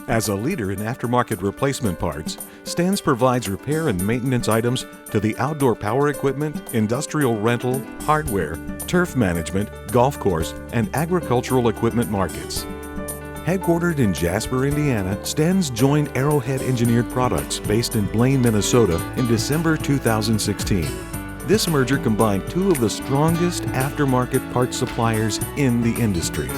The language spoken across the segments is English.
As a leader in aftermarket replacement parts, Stens provides repair and maintenance items to the outdoor power equipment, industrial rental, hardware, turf management, golf course, and agricultural equipment markets. Headquartered in Jasper, Indiana, Stens joined Arrowhead Engineered Products based in Blaine, Minnesota in December 2016. This merger combined two of the strongest aftermarket parts suppliers in the industry.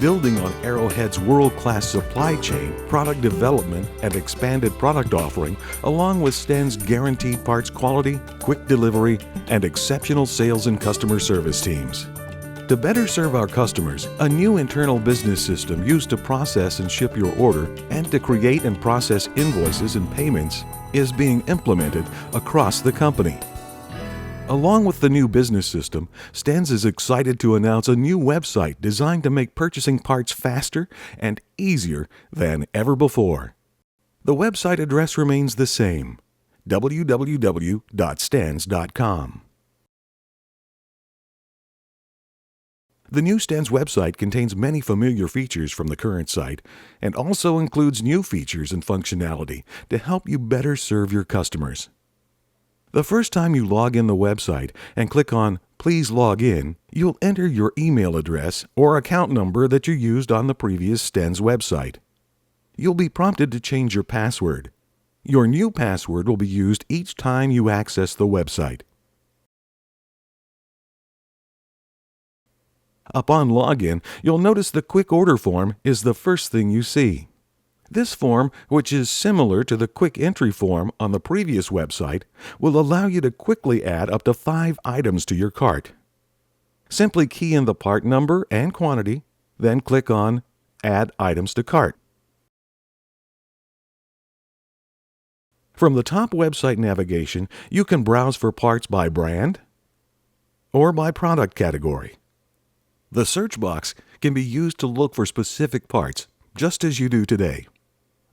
Building on Arrowhead's world-class supply chain, product development, and expanded product offering, along with Stens' guaranteed parts quality, quick delivery, and exceptional sales and customer service teams. To better serve our customers, a new internal business system used to process and ship your order and to create and process invoices and payments is being implemented across the company. Along with the new business system, Stens is excited to announce a new website designed to make purchasing parts faster and easier than ever before. The website address remains the same: www.stens.com. The new Stens website contains many familiar features from the current site and also includes new features and functionality to help you better serve your customers. The first time you log in the website and click on Please Log In, you'll enter your email address or account number that you used on the previous Stens website. You'll be prompted to change your password. Your new password will be used each time you access the website. Upon login, you'll notice the quick order form is the first thing you see. This form, which is similar to the quick entry form on the previous website, will allow you to quickly add up to 5 items to your cart. Simply key in the part number and quantity, then click on Add Items to Cart. From the top website navigation, you can browse for parts by brand or by product category. The search box can be used to look for specific parts, just as you do today.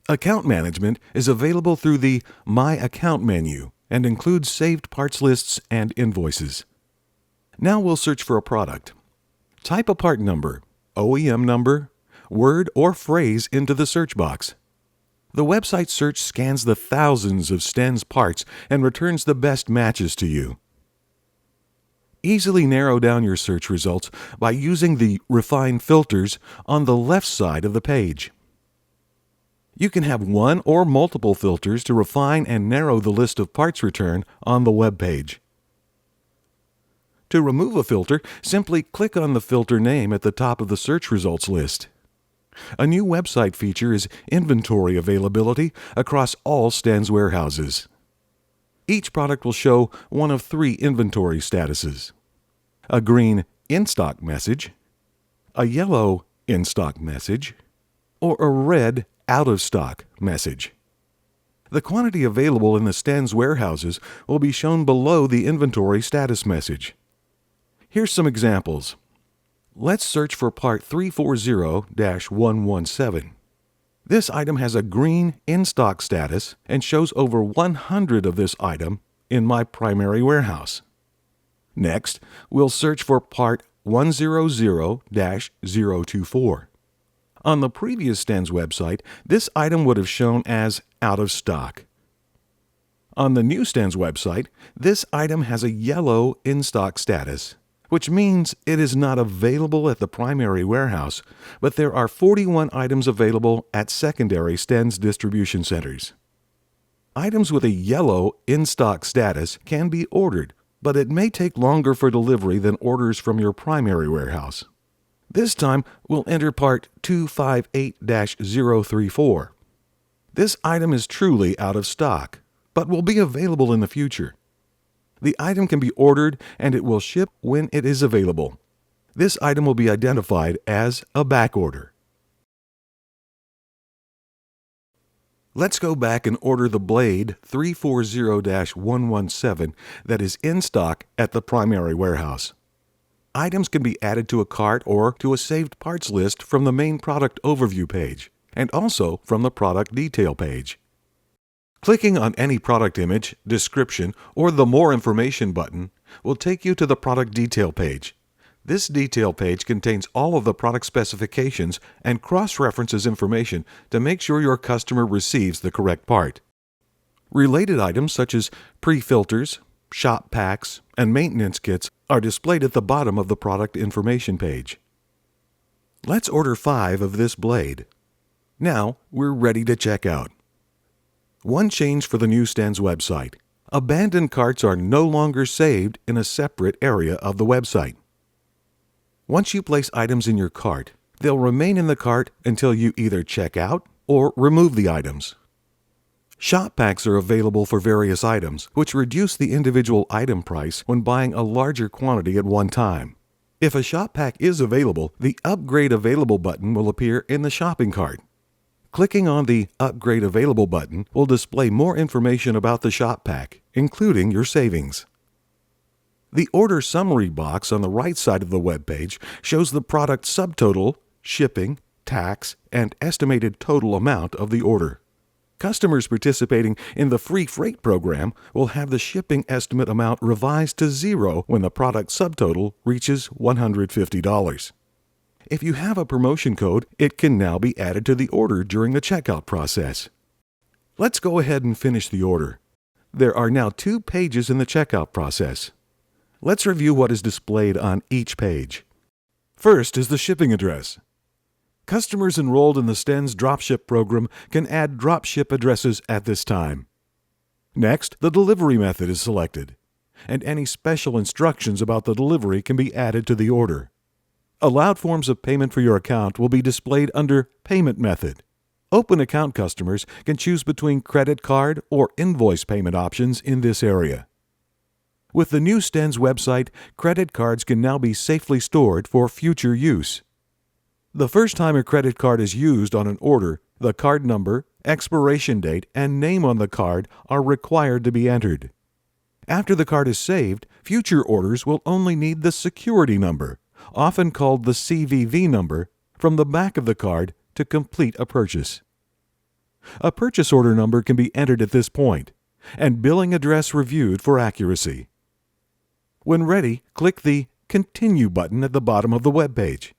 Account management is available through the My Account menu and includes saved parts lists and invoices. Now we'll search for a product. Type a part number, OEM number, word, or phrase into the search box. The website search scans the thousands of Stens parts and returns the best matches to you. Easily narrow down your search results by using the Refine filters on the left side of the page. You can have one or multiple filters to refine and narrow the list of parts returned on the web page. To remove a filter, simply click on the filter name at the top of the search results list. A new website feature is inventory availability across all Stens warehouses. Each product will show one of 3 inventory statuses: a green in-stock message, a yellow in-stock message, or a red out-of-stock message. The quantity available in the Stens warehouses will be shown below the inventory status message. Here's some examples. Let's search for part 340-117. This item has a green in-stock status and shows over 100 of this item in my primary warehouse. Next, we'll search for part 100-024. On the previous Stens website, this item would have shown as out of stock. On the new Stens website, this item has a yellow in-stock status, which means it is not available at the primary warehouse, but there are 41 items available at secondary Stens distribution centers. Items with a yellow in-stock status can be ordered, but it may take longer for delivery than orders from your primary warehouse. This time, we'll enter part 258-034. This item is truly out of stock, but will be available in the future. The item can be ordered and it will ship when it is available. This item will be identified as a back order. Let's go back and order the blade 340-117 that is in stock at the primary warehouse. Items can be added to a cart or to a saved parts list from the main product overview page, and also from the product detail page. Clicking on any product image, description, or the More Information button will take you to the product detail page. This detail page contains all of the product specifications and cross-references information to make sure your customer receives the correct part. Related items such as pre-filters, shop packs, and maintenance kits are displayed at the bottom of the product information page. Let's order 5 of this blade. Now we're ready to check out. One change for the new Stens website. Abandoned carts are no longer saved in a separate area of the website. Once you place items in your cart, they'll remain in the cart until you either check out or remove the items. Shop packs are available for various items, which reduce the individual item price when buying a larger quantity at one time. If a shop pack is available, the Upgrade Available button will appear in the shopping cart. Clicking on the Upgrade Available button will display more information about the shop pack, including your savings. The Order Summary box on the right side of the web page shows the product subtotal, shipping, tax, and estimated total amount of the order. Customers participating in the free freight program will have the shipping estimate amount revised to 0 when the product subtotal reaches $150. If you have a promotion code, it can now be added to the order during the checkout process. Let's go ahead and finish the order. There are now 2 pages in the checkout process. Let's review what is displayed on each page. First is the shipping address. Customers enrolled in the Stens dropship program can add dropship addresses at this time. Next, the delivery method is selected, and any special instructions about the delivery can be added to the order. Allowed forms of payment for your account will be displayed under Payment Method. Open account customers can choose between credit card or invoice payment options in this area. With the new Stens website, credit cards can now be safely stored for future use. The first time a credit card is used on an order, the card number, expiration date, and name on the card are required to be entered. After the card is saved, future orders will only need the security number, often called the CVV number, from the back of the card to complete a purchase. A purchase order number can be entered at this point, and billing address reviewed for accuracy. When ready, click the Continue button at the bottom of the web page.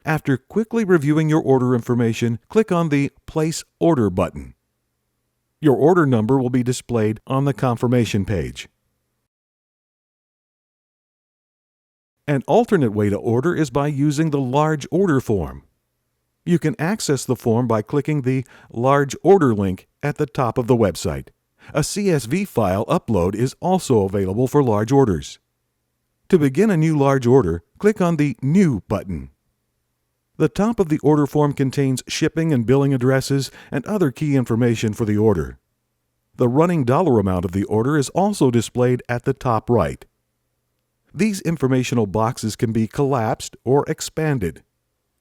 After quickly reviewing your order information, click on the Place Order button. Your order number will be displayed on the confirmation page. An alternate way to order is by using the Large Order form. You can access the form by clicking the Large Order link at the top of the website. A CSV file upload is also available for large orders. To begin a new large order, click on the New button. The top of the order form contains shipping and billing addresses and other key information for the order. The running dollar amount of the order is also displayed at the top right. These informational boxes can be collapsed or expanded.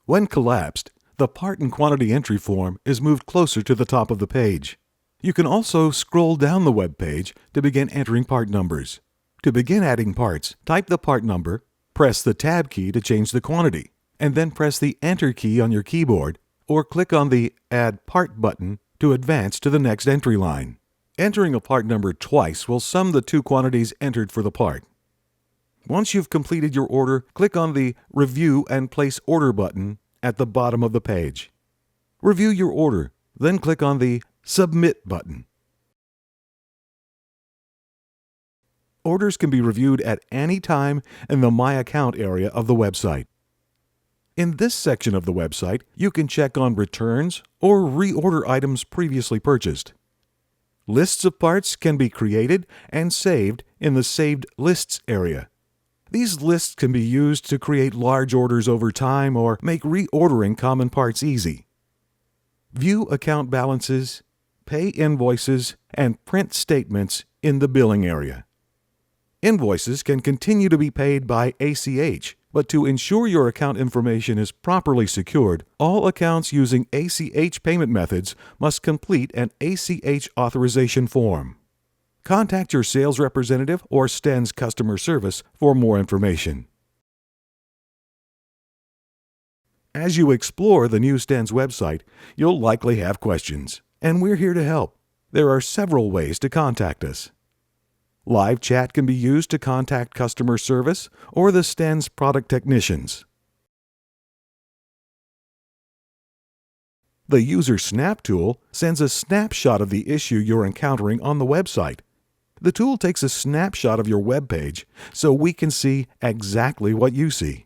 When collapsed, the part and quantity entry form is moved closer to the top of the page. You can also scroll down the web page to begin entering part numbers. To begin adding parts, type the part number, press the Tab key to change the quantity, and then press the Enter key on your keyboard, or click on the Add Part button to advance to the next entry line. Entering a part number twice will sum the 2 quantities entered for the part. Once you've completed your order, click on the Review and Place Order button at the bottom of the page. Review your order, then click on the Submit button. Orders can be reviewed at any time in the My Account area of the website. In this section of the website, you can check on returns or reorder items previously purchased. Lists of parts can be created and saved in the Saved Lists area. These lists can be used to create large orders over time or make reordering common parts easy. View account balances, pay invoices, and print statements in the billing area. Invoices can continue to be paid by ACH, but to ensure your account information is properly secured, all accounts using ACH payment methods must complete an ACH authorization form. Contact your sales representative or Stens customer service for more information. As you explore the new Stens website, you'll likely have questions, and we're here to help. There are several ways to contact us. Live chat can be used to contact customer service or the Stens product technicians. The User Snap tool sends a snapshot of the issue you're encountering on the website. The tool takes a snapshot of your web page so we can see exactly what you see.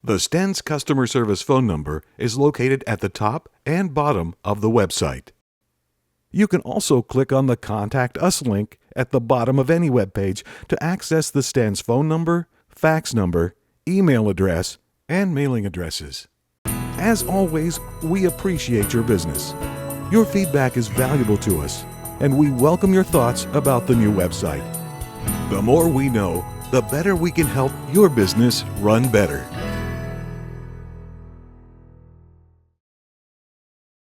The Stens customer service phone number is located at the top and bottom of the website. You can also click on the Contact Us link at the bottom of any web page to access the Stens phone number, fax number, email address, and mailing addresses. As always, we appreciate your business. Your feedback is valuable to us, and we welcome your thoughts about the new website. The more we know, the better we can help your business run better.